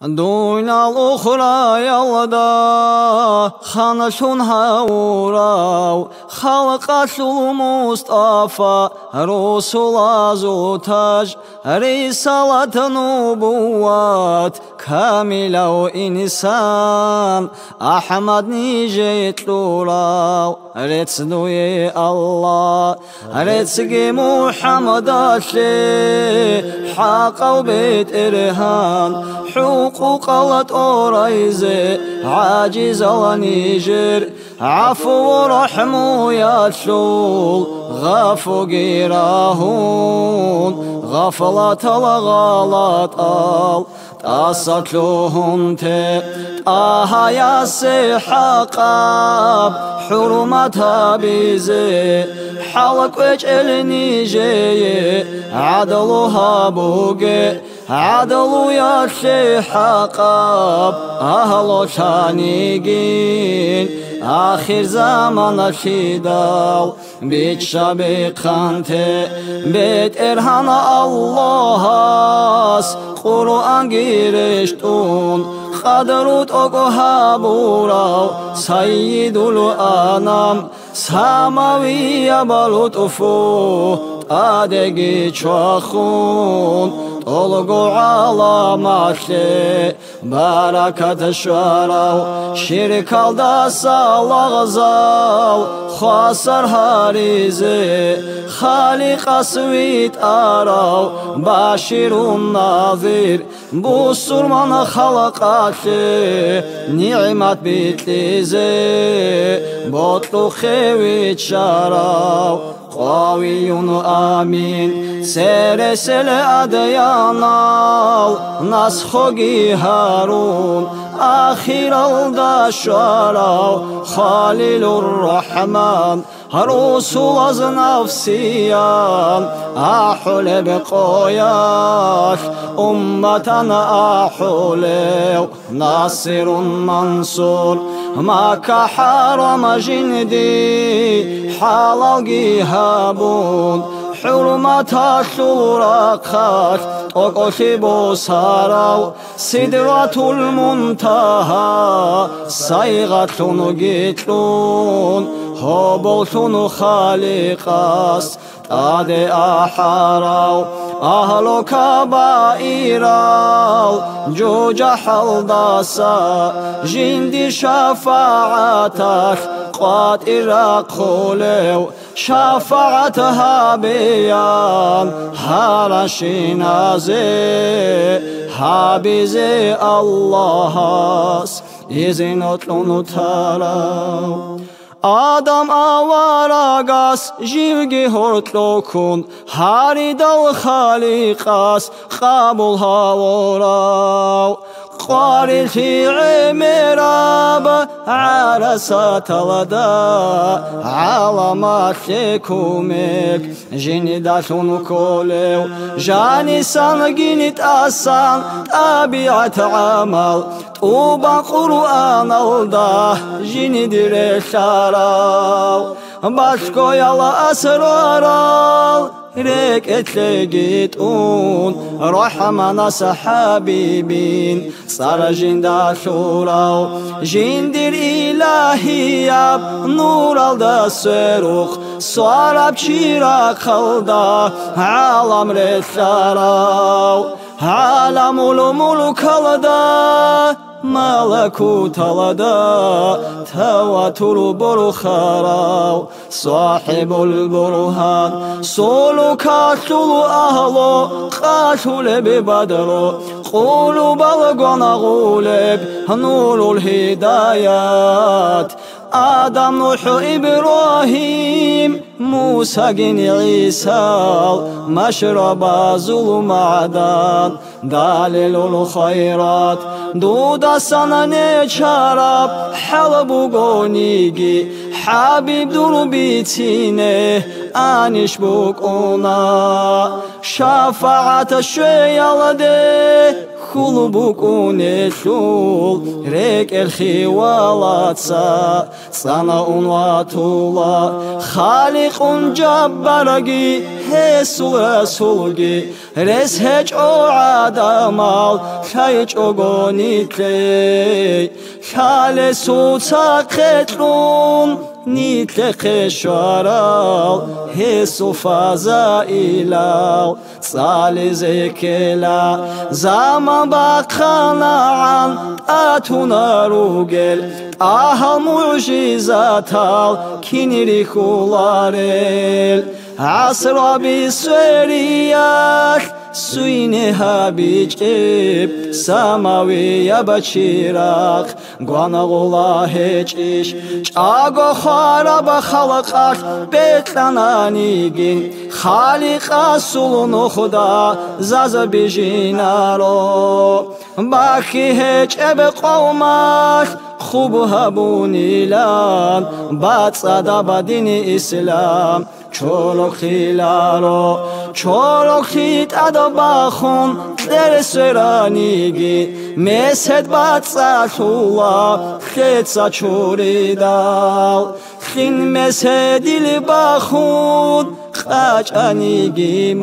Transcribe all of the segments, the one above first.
دوينا الأخرى يلدا خانشون هاوراو خلق المصطفى رسول زوتاج رسالة نبوات كاملة وإنسان أحمد نيجيت لوراو رتسدوي الله رتسقي محمد أشي حق وبيت إرهان حقوق الأوريزي عاجز ونيجر عفو ورحمو يشول غفو قيراهون غفلة الغلط تأسطلهم آها ياسي حقاب حرمتها بيزي حلق وجعلني جي عدلها بوقي عدل يا شيخ حقاب أهل شانيقين آخر زمان شيدال بيت شبيق خانتي بيت إرهان الله قرآن گیرشتون خدروت اقوها بوراو سيد الانام سماوی بلطفو تادگی چوخون طلقو علاماشي بركة شوراو شرك الداسا لغزاو خاسر هاريزي خالق سويت آراو باشر الناظر بوسر من خلقاتي نعمت بيتليزي بطلو خيويت شاراو قوي آمين سرسل أديانال نسخوغي هارون آخر الدشاراو خالل الرحمن رسول از نفسيان أحول بقوياش أمتنا أحوليو ناصر منصور ما كحرم جندي حلال جهابون حرمتها شرقات تقشي بوساراو سدرة المنتهى صيغة جيتلون هبوتون خالقاس تادي أحراو أهل كبائراو جوجا حلداسا جندي شفاعتك قاتل قوليو شفاعتها بيان هرشي نازي حبيزي اللهاس إذن تاراو Adam avaragas jivgi hortlokun haridal khaliqas qabul havorau قارل في عمراب عرسة الدا علامات لكمك جيني داشون كوليو جاني سانجينت أسان طبيعة عمل طوبا قرآن الدا جيني دير شاراو باشكو يلا أسرارال ريك اتلقيت رحمنا سحبيبين صار جندا شوراو جندر إلهي نور الدا سروخ صار بشيرا خلدا عالم رشاراو عالم الملك الدا ملكوت الدا تواتر برخاراو صاحب البرهان سولك شلو أهلو قاشل ببدرو قلوب الغنى غولب نور الهدايات آدم نوح إبراهيم موسى جن عيسى مشرب ظلم عدن دليل الخيرات دودا سنة شراب حلب غنيجي حبيب دربيتينه أنش بكونا شفاعة الشيالده كلبكون شول ريك الخوالاتسا صنع واتولا خالق جبارجي هسول رسولجي رس هج او عدمال خيج او غونيتلي خال سوتا قتلون نيتل خشارال هسو فازائلال صالي زكلا زمان باقانا عن اتونا روغل آها معجزاتال كينيري خولارل عصر بسورياك سوينها بيجيب سماوية بچيراق غوانا غلاهيش چاگو خارب خلقاك بيتلانانيگين خالق سولونو خدا زاز بيجينارو باكي هيج اب قوماك خوب هبوني لان بات صدا بدين اسلام چولو خیلارو چولو خیت ادباخون در سرانیگی مسد بات ساتولا خیت سچوری دال خین مسدیل باخون خاچ انیگی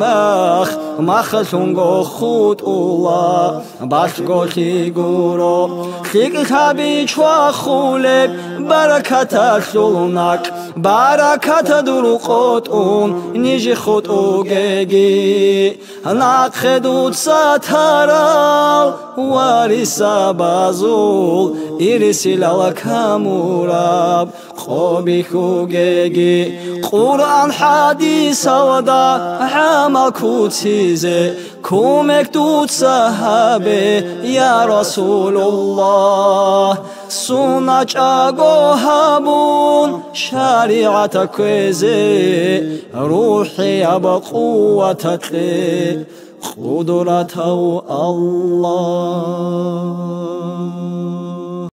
مخلونگو خود اولا باشگو خیگورو خیگ خبی چوا خولب برکت شلونک برکت دروقات اون نیجی خود اوگگی نقدود ساترال وارسا بازول ایرسی لالکاموراب خوبی خوگگی قرآن حدیث ودا عمل کتیزه کمک دود صحابه یا رسول الله سنج آگو همون شریعت کوزه روحی با قوتت قدرت الله